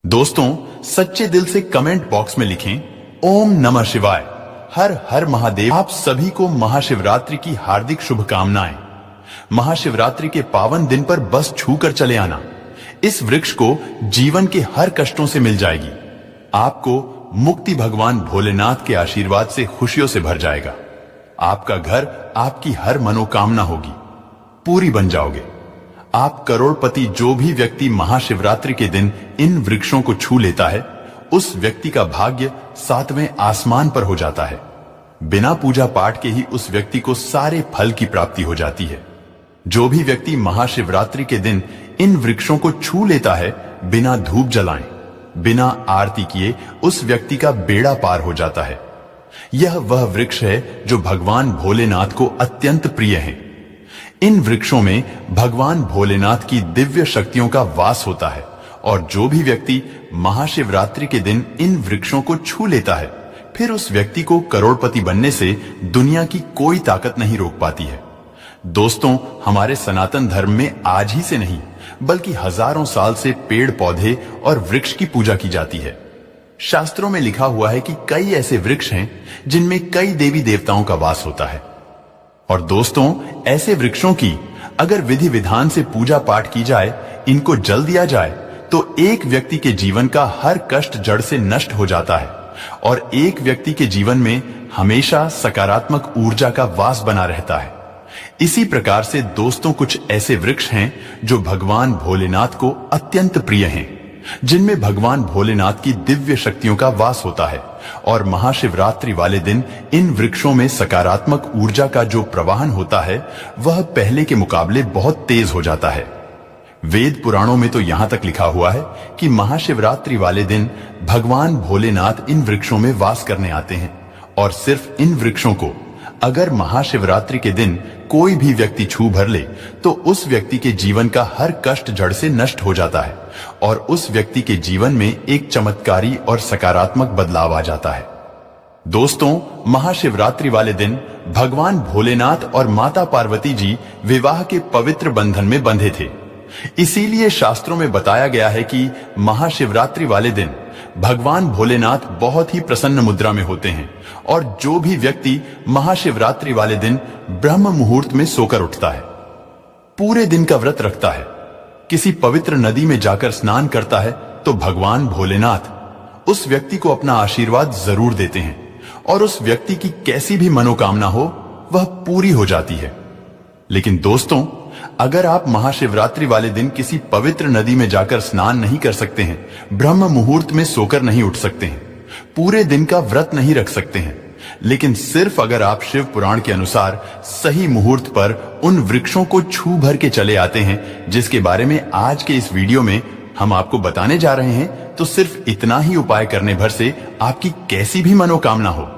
दोस्तों, सच्चे दिल से कमेंट बॉक्स में लिखें ओम नमः शिवाय, हर हर महादेव। आप सभी को महाशिवरात्रि की हार्दिक शुभकामनाएं। महाशिवरात्रि के पावन दिन पर बस छूकर चले आना। इस वृक्ष को जीवन के हर कष्टों से मिल जाएगी। आपको मुक्ति भगवान भोलेनाथ के आशीर्वाद से खुशियों से भर जाएगा। आपका घर, आपकी हर मनोकामना होगी, पूरी बन जाओगे। आप करोड़पति। जो भी व्यक्ति महाशिवरात्रि के दिन इन वृक्षों को छू लेता है, उस व्यक्ति का भाग्य 7वें आसमान पर हो जाता है। बिना पूजा पाठ के ही उस व्यक्ति को सारे फल की प्राप्ति हो जाती है। जो भी व्यक्ति महाशिवरात्रि के दिन इन वृक्षों को छू लेता है, बिना धूप जलाएं, बिना आरती किए, उस व्यक्ति का बेड़ा पार हो जाता है। यह वह वृक्ष है जो भगवान भोलेनाथ को अत्यंत प्रिय है। इन वृक्षों में भगवान भोलेनाथ की दिव्य शक्तियों का वास होता है, और जो भी व्यक्ति महाशिवरात्रि के दिन इन वृक्षों को छू लेता है, फिर उस व्यक्ति को करोड़पति बनने से दुनिया की कोई ताकत नहीं रोक पाती है। दोस्तों, हमारे सनातन धर्म में आज ही से नहीं, बल्कि हजारों साल से पेड़ पौधे और वृक्ष की पूजा की जाती है। शास्त्रों में लिखा हुआ है कि कई ऐसे वृक्ष हैं जिनमें कई देवी देवताओं का वास होता है। और दोस्तों, ऐसे वृक्षों की अगर विधि विधान से पूजा पाठ की जाए, इनको जल दिया जाए, तो एक व्यक्ति के जीवन का हर कष्ट जड़ से नष्ट हो जाता है, और एक व्यक्ति के जीवन में हमेशा सकारात्मक ऊर्जा का वास बना रहता है। इसी प्रकार से दोस्तों, कुछ ऐसे वृक्ष हैं जो भगवान भोलेनाथ को अत्यंत प्रिय हैं, जिनमें भगवान भोलेनाथ की दिव्य शक्तियों का वास होता है। और महाशिवरात्रि वाले दिन इन वृक्षों में सकारात्मक ऊर्जा का जो प्रवाहन होता है, वह पहले के मुकाबले बहुत तेज हो जाता है। वेद पुराणों में तो यहां तक लिखा हुआ है कि महाशिवरात्रि वाले दिन भगवान भोलेनाथ इन वृक्षों में वास करने आते हैं, और सिर्फ इन वृक्षों को अगर महाशिवरात्रि के दिन कोई भी व्यक्ति छू भर ले, तो उस व्यक्ति के जीवन का हर कष्ट जड़ से नष्ट हो जाता है, और उस व्यक्ति के जीवन में एक चमत्कारी और सकारात्मक बदलाव आ जाता है। दोस्तों, महाशिवरात्रि वाले दिन भगवान भोलेनाथ और माता पार्वती जी विवाह के पवित्र बंधन में बंधे थे। इसीलिए शास्त्रों में बताया गया है कि महाशिवरात्रि वाले दिन भगवान भोलेनाथ बहुत ही प्रसन्न मुद्रा में होते हैं, और जो भी व्यक्ति महाशिवरात्रि वाले दिन ब्रह्म मुहूर्त में सोकर उठता है, पूरे दिन का व्रत रखता है, किसी पवित्र नदी में जाकर स्नान करता है, तो भगवान भोलेनाथ उस व्यक्ति को अपना आशीर्वाद जरूर देते हैं, और उस व्यक्ति की कैसी भी मनोकामना हो, वह पूरी हो जाती है। लेकिन दोस्तों, अगर आप महाशिवरात्रि वाले दिन किसी पवित्र नदी में जाकर स्नान नहीं कर सकते हैं, ब्रह्म मुहूर्त में सोकर नहीं उठ सकते हैं, पूरे दिन का व्रत नहीं रख सकते हैं, लेकिन सिर्फ अगर आप शिव पुराण के अनुसार सही मुहूर्त पर उन वृक्षों को छू भर के चले आते हैं, जिसके बारे में आज के इस वीडियो में हम आपको बताने जा रहे हैं, तो सिर्फ इतना ही उपाय करने भर से आपकी कैसी भी मनोकामना हो।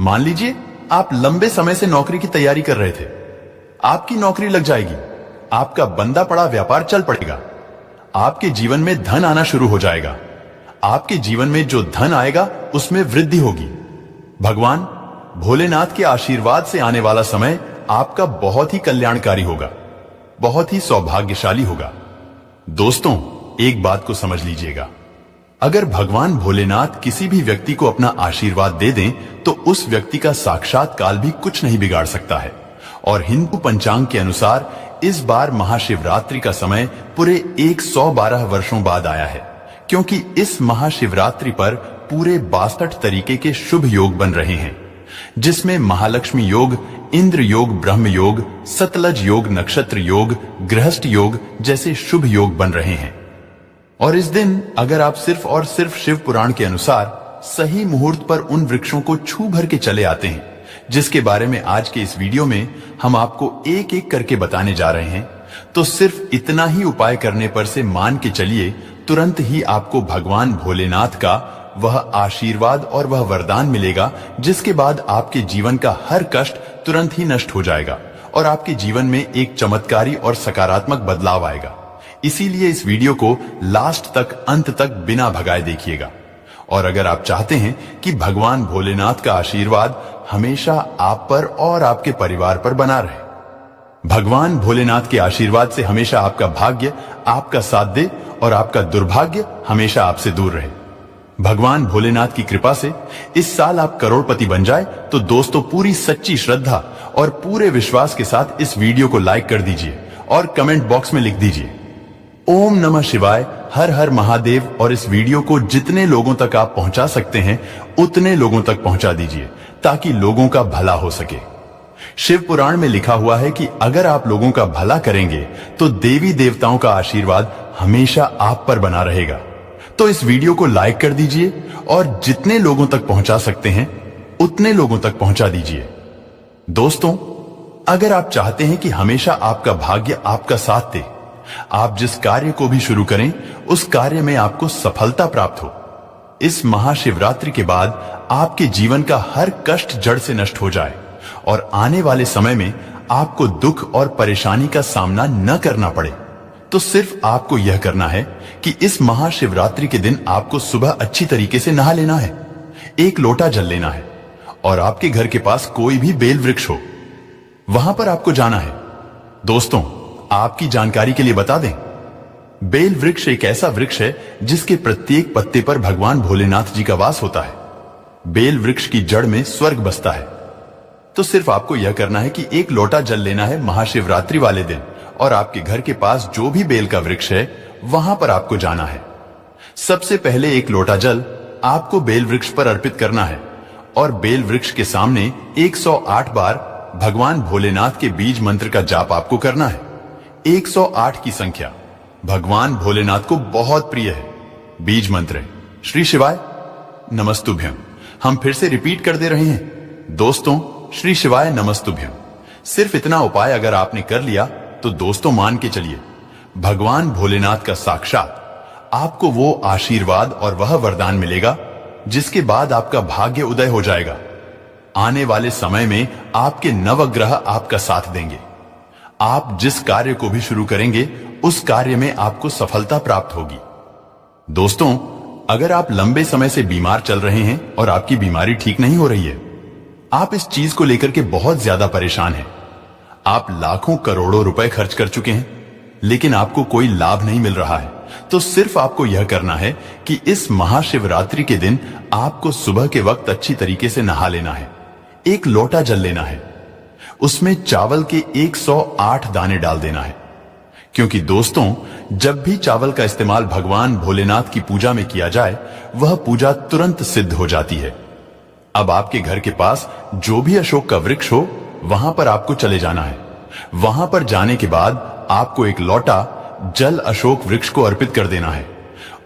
मान लीजिए आप लंबे समय से नौकरी की तैयारी कर रहे थे, आपकी नौकरी लग जाएगी, आपका बंदा पड़ा व्यापार चल पड़ेगा, आपके जीवन में धन आना शुरू हो जाएगा। आपके जीवन में जो धन आएगा, उसमें वृद्धि होगी। भगवान भोलेनाथ के आशीर्वाद से आने वाला समय आपका बहुत ही कल्याणकारी होगा, बहुत ही सौभाग्यशाली होगा। दोस्तों, एक बात को समझ लीजिएगा, अगर भगवान भोलेनाथ किसी भी व्यक्ति को अपना आशीर्वाद दे दें, तो उस व्यक्ति का साक्षात काल भी कुछ नहीं बिगाड़ सकता है। और हिंदू पंचांग के अनुसार इस बार महाशिवरात्रि का समय पूरे 112 वर्षों बाद आया है, क्योंकि इस महाशिवरात्रि पर पूरे 62 तरीके के शुभ योग बन रहे हैं, जिसमें महालक्ष्मी योग, इंद्र योग, ब्रह्म योग, सतलज योग, नक्षत्र योग, गृहस्थ योग जैसे शुभ योग बन रहे हैं। और इस दिन अगर आप सिर्फ और सिर्फ शिव पुराण के अनुसार सही मुहूर्त पर उन वृक्षों को छू भर के चले आते हैं, जिसके बारे में आज के इस वीडियो में हम आपको एक एक करके बताने जा रहे हैं, तो सिर्फ इतना ही उपाय करने पर से मान के चलिए, तुरंत ही आपको भगवान भोलेनाथ का वह आशीर्वाद और वह वरदान मिलेगा, जिसके बाद आपके जीवन का हर कष्ट तुरंत ही नष्ट हो जाएगा, और आपके जीवन में एक चमत्कारी और सकारात्मक बदलाव आएगा। इसीलिए इस वीडियो को लास्ट तक, अंत तक बिना भगाए देखिएगा। और अगर आप चाहते हैं कि भगवान भोलेनाथ का आशीर्वाद हमेशा आप पर और आपके परिवार पर बना रहे, भगवान भोलेनाथ के आशीर्वाद से हमेशा आपका भाग्य आपका साथ दे और आपका दुर्भाग्य हमेशा आपसे दूर रहे। भगवान भोलेनाथ की कृपा से इस साल आप करोड़पति बन जाए तो दोस्तों पूरी सच्ची श्रद्धा और पूरे विश्वास के साथ इस वीडियो को लाइक कर दीजिए और कमेंट बॉक्स में लिख दीजिए ओम नमः शिवाय, हर हर महादेव। और इस वीडियो को जितने लोगों तक आप पहुंचा सकते हैं उतने लोगों तक पहुंचा दीजिए ताकि लोगों का भला हो सके। शिव पुराण में लिखा हुआ है कि अगर आप लोगों का भला करेंगे तो देवी देवताओं का आशीर्वाद हमेशा आप पर बना रहेगा। तो इस वीडियो को लाइक कर दीजिए और जितने लोगों तक पहुंचा सकते हैं उतने लोगों तक पहुंचा दीजिए। दोस्तों, अगर आप चाहते हैं कि हमेशा आपका भाग्य आपका साथ दे, आप जिस कार्य को भी शुरू करें उस कार्य में आपको सफलता प्राप्त हो, इस महाशिवरात्रि के बाद आपके जीवन का हर कष्ट जड़ से नष्ट हो जाए और आने वाले समय में आपको दुख और परेशानी का सामना न करना पड़े, तो सिर्फ आपको यह करना है कि इस महाशिवरात्रि के दिन आपको सुबह अच्छी तरीके से नहा लेना है, एक लोटा जल लेना है और आपके घर के पास कोई भी बेल वृक्ष हो वहां पर आपको जाना है। दोस्तों, आपकी जानकारी के लिए बता दें, बेल वृक्ष एक ऐसा वृक्ष है जिसके प्रत्येक पत्ते पर भगवान भोलेनाथ जी का वास होता है। बेल वृक्ष की जड़ में स्वर्ग बसता है। तो सिर्फ आपको यह करना है कि एक लोटा जल लेना है महाशिवरात्रि वाले दिन और आपके घर के पास जो भी बेल का वृक्ष है वहां पर आपको जाना है। सबसे पहले एक लोटा जल आपको बेल वृक्ष पर अर्पित करना है और बेल वृक्ष के सामने 108 बार भगवान भोलेनाथ के बीज मंत्र का जाप आपको करना है। 108 की संख्या भगवान भोलेनाथ को बहुत प्रिय है। बीज मंत्र श्री शिवाय नमस्तुभ्यम। हम फिर से रिपीट कर दे रहे हैं दोस्तों, श्री शिवाय नमस्तुभ्यम। सिर्फ इतना उपाय अगर आपने कर लिया तो दोस्तों मान के चलिए भगवान भोलेनाथ का साक्षात आपको वो आशीर्वाद और वह वरदान मिलेगा जिसके बाद आपका भाग्य उदय हो जाएगा। आने वाले समय में आपके नवग्रह आपका साथ देंगे। आप जिस कार्य को भी शुरू करेंगे उस कार्य में आपको सफलता प्राप्त होगी। दोस्तों, अगर आप लंबे समय से बीमार चल रहे हैं और आपकी बीमारी ठीक नहीं हो रही है, आप इस चीज को लेकर के बहुत ज्यादा परेशान हैं, आप लाखों करोड़ों रुपए खर्च कर चुके हैं लेकिन आपको कोई लाभ नहीं मिल रहा है, तो सिर्फ आपको यह करना है कि इस महाशिवरात्रि के दिन आपको सुबह के वक्त अच्छी तरीके से नहा लेना है, एक लोटा जल लेना है, उसमें चावल के 108 दाने डाल देना है। क्योंकि दोस्तों, जब भी चावल का इस्तेमाल भगवान भोलेनाथ की पूजा में किया जाए वह पूजा तुरंत सिद्ध हो जाती है। अब आपके घर के पास जो भी अशोक का वृक्ष हो वहां पर आपको चले जाना है। वहां पर जाने के बाद आपको एक लोटा जल अशोक वृक्ष को अर्पित कर देना है।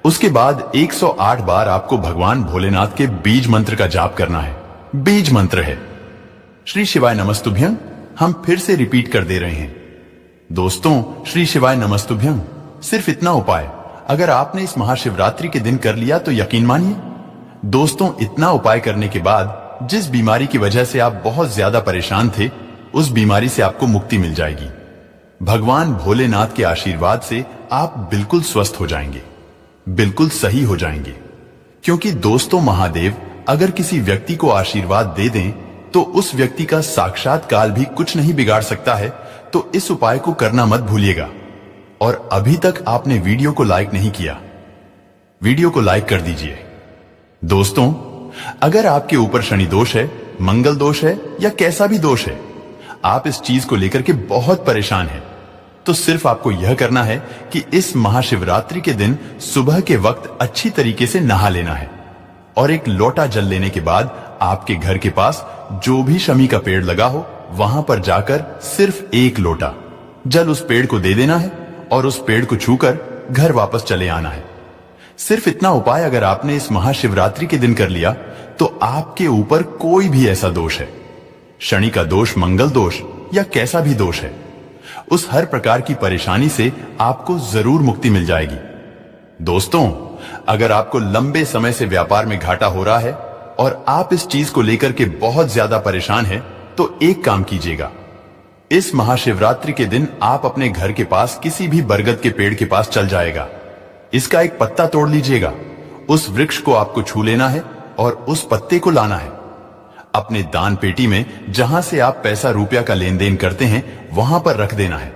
उसके बाद 108 बार आपको भगवान भोलेनाथ के बीज मंत्र का जाप करना है। बीज मंत्र है श्री शिवाय नमस्तुभ्यं। हम फिर से रिपीट कर दे रहे हैं दोस्तों, श्री शिवाय नमस्तुभ्यं। सिर्फ इतना उपाय अगर आपने इस महाशिवरात्रि के दिन कर लिया तो यकीन मानिए दोस्तों, इतना उपाय करने के बाद जिस बीमारी की वजह से आप बहुत ज्यादा परेशान थे उस बीमारी से आपको मुक्ति मिल जाएगी। भगवान भोलेनाथ के आशीर्वाद से आप बिल्कुल स्वस्थ हो जाएंगे, बिल्कुल सही हो जाएंगे। क्योंकि दोस्तों, महादेव अगर किसी व्यक्ति को आशीर्वाद दे दें तो उस व्यक्ति का साक्षात काल भी कुछ नहीं बिगाड़ सकता है। तो इस उपाय को करना मत भूलिएगा। और अभी तक आपने वीडियो को लाइक नहीं किया, वीडियो को लाइक कर दीजिए। दोस्तों, अगर आपके ऊपर शनि दोष है, मंगल दोष है या कैसा भी दोष है, आप इस चीज को लेकर के बहुत परेशान हैं, तो सिर्फ आपको यह करना है कि इस महाशिवरात्रि के दिन सुबह के वक्त अच्छी तरीके से नहा लेना है और एक लोटा जल लेने के बाद आपके घर के पास जो भी शमी का पेड़ लगा हो वहां पर जाकर सिर्फ एक लोटा जल उस पेड़ को दे देना है और उस पेड़ को छूकर घर वापस चले आना है। सिर्फ इतना उपाय अगर आपने इस महाशिवरात्रि के दिन कर लिया तो आपके ऊपर कोई भी ऐसा दोष है, शनि का दोष, मंगल दोष या कैसा भी दोष है, उस हर प्रकार की परेशानी से आपको जरूर मुक्ति मिल जाएगी। दोस्तों, अगर आपको लंबे समय से व्यापार में घाटा हो रहा है और आप इस चीज को लेकर के बहुत ज्यादा परेशान हैं, तो एक काम कीजिएगा, इस महाशिवरात्रि के दिन आप अपने घर के पास किसी भी बरगद के पेड़ के पास चल जाएगा, इसका एक पत्ता तोड़ लीजिएगा, उस वृक्ष को आपको छू लेना है और उस पत्ते को लाना है। अपने दान पेटी में जहां से आप पैसा रुपया का लेन देन करते हैं वहां पर रख देना है।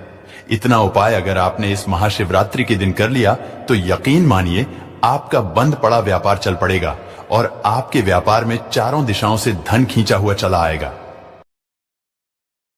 इतना उपाय अगर आपने इस महाशिवरात्रि के दिन कर लिया तो यकीन मानिए आपका बंद पड़ा व्यापार चल पड़ेगा और आपके व्यापार में चारों दिशाओं से धन खींचा हुआ चला आएगा।